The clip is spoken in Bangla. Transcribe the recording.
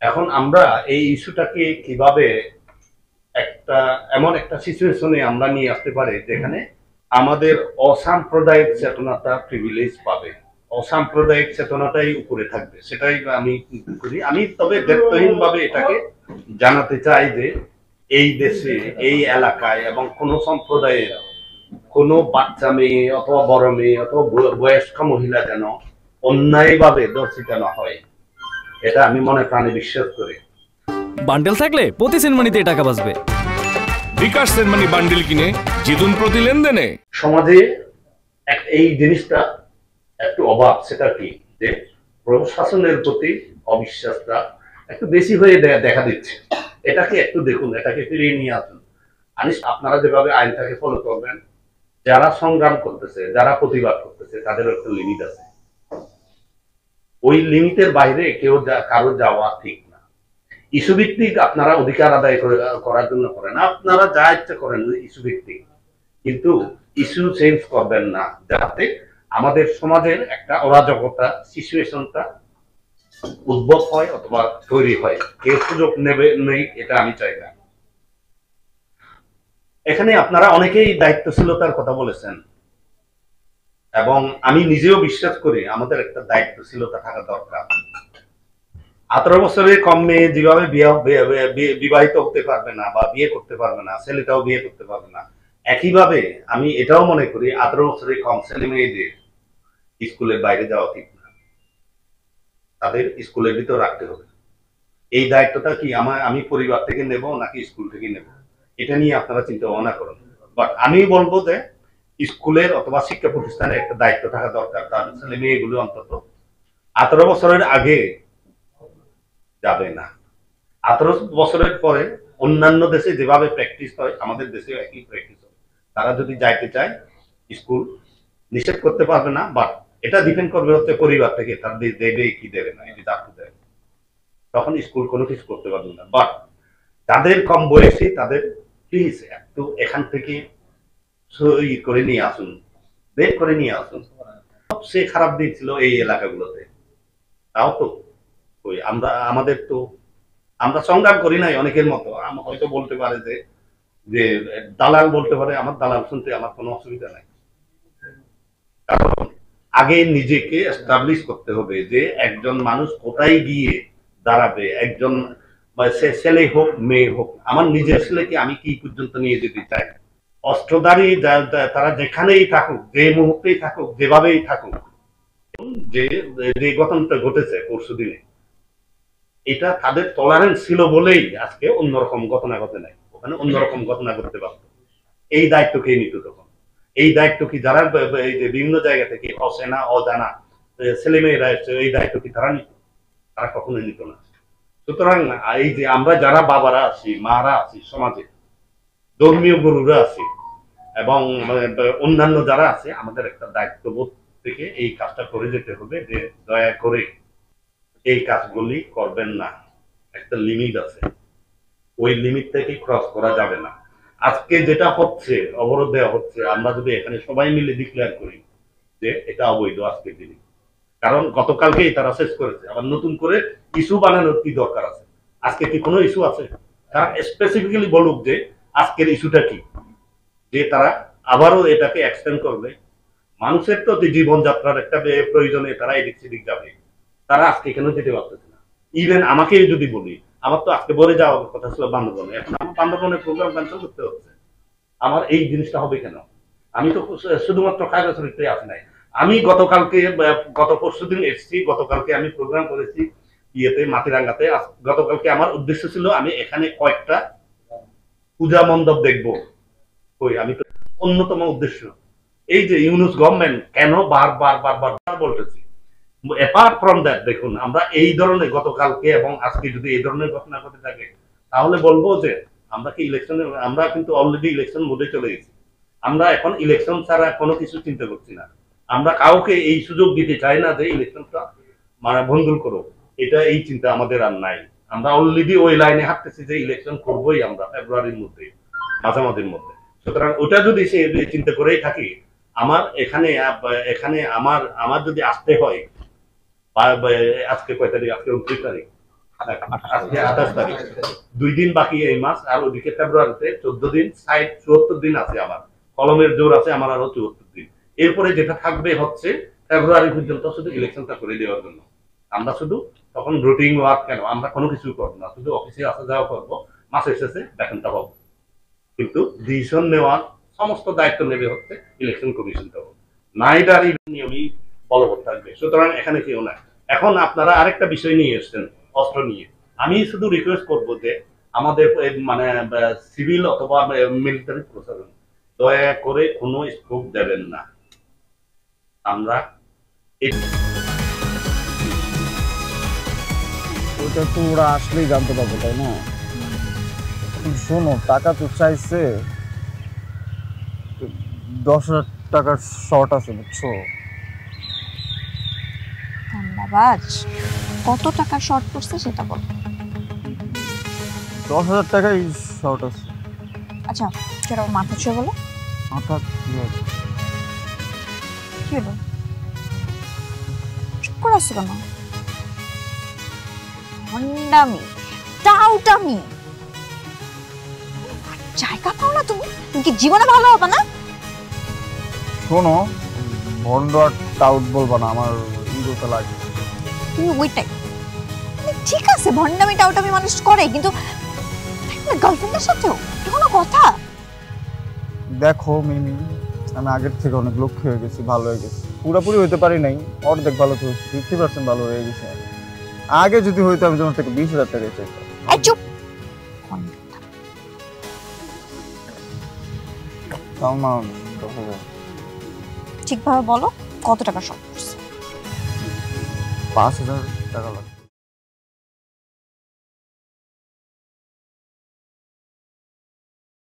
এখন আমরা এই ইস্যুটাকে কিভাবে একটা এমন একটা সিচুয়েশনে আমরা নিয়ে আসতে পারি যেখানে আমাদের অসাম্প্রদায়িক চেতনাটা প্রিভিলেজ পাবে, অসাম্প্রদায়িক চেতনাটাই উপরে থাকবে, সেটাই আমি করি। আমি তবে দায়িত্বহীন ভাবে এটাকে জানাতে চাই যে এই দেশে, এই এলাকায় এবং কোন সম্প্রদায়ের কোনো বাচ্চা মেয়ে অথবা বড় মেয়ে অথবা বয়স্ক মহিলা যেন অন্যায়ভাবে দর্শিত না হয়, এটা আমি মনে প্রাণে বিশ্বাস করি। বান্ডেল থাকলে প্রতি সেনমানিতে টাকা বাঁচবে। বিকাশ সেনমানি বান্ডেল কিনে জিতুন প্রতি লেনদেনে। সমাজে এই জিনিসটা একটু অভাব, সেটা কি যে প্রশাসনের প্রতি অবিশ্বাসটা একটু বেশি হয়ে দেখা দিচ্ছে। এটাকে একটু দেখুন, এটাকে ফিরিয়ে নিয়ে আসুন। আপনারা যেভাবে আইনটাকে ফলো করবেন, যারা সংগ্রাম করতেছে, যারা প্রতিবাদ করতেছে, তাদেরও একটা লিমিট আছে। ওই লিমিটের বাইরে কেউ কারো যাওয়া ঠিক না। ইস্যু ভিত্তিক আপনারা অধিকার আদায় করার জন্য করেন, আপনারা যা ইচ্ছা করেন ইস্যু ভিত্তিক, কিন্তু ইস্যু চেঞ্জ করবেন না যাতে আমাদের সমাজের একটা অরাজকতা সিচুয়েশনটা উদ্ভব হয় অথবা তৈরি হয়। কেউ সুযোগ নেই, এটা আমি চাই না। এখানে আপনারা অনেকেই দায়িত্বশীলতার কথা বলেছেন এবং আমি নিজেও বিশ্বাস করি আমাদের একটা দায়িত্বশীলতা থাকা দরকার। 18 বছরের কম মেয়ে যেভাবে বিবাহিত হতে পারবে না বা বিয়ে করতে পারবে না, ছেলেটাও বিয়ে করতে পারবে না, একইভাবে আমি এটাও মনে করি 18 বছরের কম ছেলে মেয়েদের স্কুলের বাইরে যাওয়া ঠিক না, তাদের স্কুলের ভিতর রাখতে হবে। এই দায়িত্বটা কি আমি পরিবার থেকে নেব নাকি স্কুল থেকে নেব, এটা নিয়ে আপনারা চিন্তা ভাবনা করুন। বাট আমি বলবো যে স্কুলের অথবা শিক্ষা প্রতিষ্ঠানের একটা দায়িত্ব থাকা দরকার, তার ছেলে মেয়েগুলো অন্তত 18 বছরের আগে যাবে না। 18 বছরের পরে অন্যান্য দেশে যেভাবে প্র্যাকটিস হয় আমাদের দেশেও একই প্র্যাকটিস হয়। তারা যদি যাইতে চায় স্কুল নিষেধ করতে পারবে না, বাট এটা ডিপেন্ড করবে হচ্ছে পরিবার থেকে, তারা দেবে কি দেবে না, এটা আপনি দেবে, তখন স্কুল কোনো কিছু করতে পারবে না। বাট যাদের কম বয়সী তাদের প্লিজ একটু এখান থেকে করে নিয়ে আসুন, বের করে নিয়ে আসুন। সবচেয়ে খারাপ দিক ছিল এই এলাকাগুলোতে। তাও তো ওই আমাদের তো আমরা সংগ্রাম করি নাই অনেকের মতো। হয়তো বলতে পারে যে দালাল বলতে পারে, আমার দালাল শুনতে আমার কোনো অসুবিধা নাই। কারণ আগে নিজেকে এস্টাবলিশ করতে হবে যে একজন মানুষ কোথায় গিয়ে দাঁড়াবে, একজন ছেলে হোক মেয়ে হোক। আমার নিজের ছেলেকে আমি কি পর্যন্ত নিয়ে যেতে চাই, অস্ত্রধারী তারা যেখানেই থাকুক, যে মুহূর্তেই থাকুক, যেভাবেই থাকুক, যে ঘটনাটা ঘটেছে পরশু দিনে, এটা তাদের টলারেন্স ছিল বলেই আজকে অন্যরকম ঘটনা ঘটে নাই, ওখানে অন্যরকম ঘটনা ঘটতে পারত। এই দায়িত্ব কে নিত তখন? এই দায়িত্ব কি যারা এই যে বিভিন্ন জায়গা থেকে অচেনা অজানা ছেলে মেয়েরা এসছে, এই দায়িত্ব কি তারা নিত? তারা কখনোই নিত না। সুতরাং এই যে আমরা যারা বাবারা আছি, মারা আছি, সমাজে ধর্মীয় গুরুরা আছি এবং অন্যান্য যারা আছে, আমাদের একটা দায়িত্ববোধ থেকে এই কাজটা করে যেতে হবে যে দয়া করে এই কাজগুলি করবেন না। একটা লিমিট আছে, ওই লিমিট থেকে ক্রস করা যাবে না। আজকে যেটা হচ্ছে, অবরোধ দেওয়া হচ্ছে, আমরা যদি এখানে সবাই মিলে ডিক্লেয়ার করি যে এটা অবৈধ আজকের দিনে, কারণ গতকালকেই তারা শেষ করেছে, আবার নতুন করে ইস্যু বানানোর কি দরকার আছে? আজকে কি কোনো ইস্যু আছে? তারা স্পেসিফিক্যালি বলুক যে আজকের ইস্যুটা কি, যে তারা আবারও এটাকে এক্সটেন্ড করবে। মানুষের তো জীবনযাত্রার একটা প্রয়োজনে তারা এদিক সেদিক যাবে, তারা আজকে কেন যেতে পারতেছে না? ইভেন আমাকে যদি বলি, আমার তো আজকে বলে যাওয়ার কথা ছিল বান্দরবনে, এখন আমার বান্দরবনের প্রোগ্রাম ক্যান্সেল করতে হচ্ছে। আমার এই জিনিসটা হবে কেন? আমি তো শুধুমাত্র খাগড়াছড়িতে আসি নাই, আমি গতকালকে গত পরশু দিন এসেছি, গতকালকে আমি প্রোগ্রাম করেছি ইয়েতে মাটিরাঙ্গাতে। গতকালকে আমার উদ্দেশ্য ছিল আমি এখানে কয়েকটা পূজা মণ্ডপ দেখবো। কই, আমি তো অন্যতম উদ্দেশ্য এই যে ইউনুস গভর্নমেন্ট কেন বারবার বলতেছি। অ্যাপার্ট ফ্রম দ্যাট, দেখুন আমরা এই ধরনের গতকালকে এবং আজকে যদি এই ধরনের ঘটনা ঘটে থাকে, তাহলে বলবো যে আমরা কি ইলেকশনে, আমরা কিন্তু অলরেডি ইলেকশন মোডে চলে গেছি। আমরা এখন ইলেকশন ছাড়া কোনো কিছু চিন্তা করছি না। আমরা কাউকে এই সুযোগ দিতে চাই না যে ইলেকশনটা মানে ভঙ্গুর করো, এটা এই চিন্তা আমাদের আর নাই। আমরা অলরেডি ওই লাইনে হাঁটতেছি যে ইলেকশন করবোই আমরা ফেব্রুয়ারির মধ্যে, মাঝামাঝির মধ্যে। সুতরাং ওটা যদি সে চিন্তা করেই থাকি, আমার এখানে আমার যদি আসতে হয়, আজকে কয় তারিখ? আজকে 29 তারিখ। আজকে 28 তারিখ, 2 দিন বাকি এই মাস, আর ওদিকে ফেব্রুয়ারিতে 14 দিন, 74 দিন আছে আমার, কলমের জোর আছে আমার আরো 74 দিন। এরপরে যেটা থাকবে হচ্ছে ফেব্রুয়ারি পর্যন্ত শুধু ইলেকশনটা করে দেওয়ার জন্য। আমরা শুধু তখন রুটিন ওয়ার্ক কেন, আমরা কোনো কিছু করবো না, শুধু অফিসে আসা যাওয়া করবো, মাসের শেষে বেতনটা পাবো। কিন্তু ডিসিশন নেওয়ার সমস্ত দায়িত্ব নেবে হচ্ছে ইলেকশন কমিশনটা, নাইডার নিয়মই বলবৎ থাকবে। সুতরাং এখানে কেউ না। এখন আপনারা আরেকটা বিষয় নিয়ে এসছেন, অস্ত্র নিয়ে। আমি শুধু রিকোয়েস্ট করব যে আমাদের মানে সিভিল অথবা মিলিটারি প্রশাসন দয়া করে কোনো স্কোপ দেবেন না। আমরা ওটা তো ওরা আসলেই জানতে পারবো, তাই না? শোনো, টাকা তো চাইছে, 10,000 টাকার শর্ট আছে, বুঝছো? ধন্যবাদ। কত টাকা শর্ট পড়ছে সেটা বল। 10,000 টাকাই শর্ট আছে। আচ্ছা সেটা মাথা ছুঁয়ে বলো। মাথা কি হবে? কি হলো, চুপ করে আসছো কেন? ভণ্ডামি, টাউটামি, জায়গা পাও না তুমি? তুমি কি জীবনে ভালো হবে না? শোনো, ভন্ড আর টাউট বলবা না, আমার ইগোতে লাগে। তুমি ওইটাই ঠিক আছে, ভণ্ডামি টাউটামি মানুষ করে, কিন্তু গার্লফ্রেন্ডের সাথেও এটা কোনো কথা? দেখো মিমি, আমি আগের থেকে অনেক লক্ষ্য হয়ে গেছি, ভালো হয়ে গেছি। পুরোপুরি হইতে পারি নাই, অর্ধেক ভালো তো হয়েছে, 50% ভালো হয়ে গেছে। আগে যদি হইতো আমি তোমার থেকে 20,000 টাকা চাইতাম। এই চুপ। তাও না 10,000। ঠিকভাবে বলো কত টাকা শর্ট পড়ছে? 5,000 টাকা লাগবে।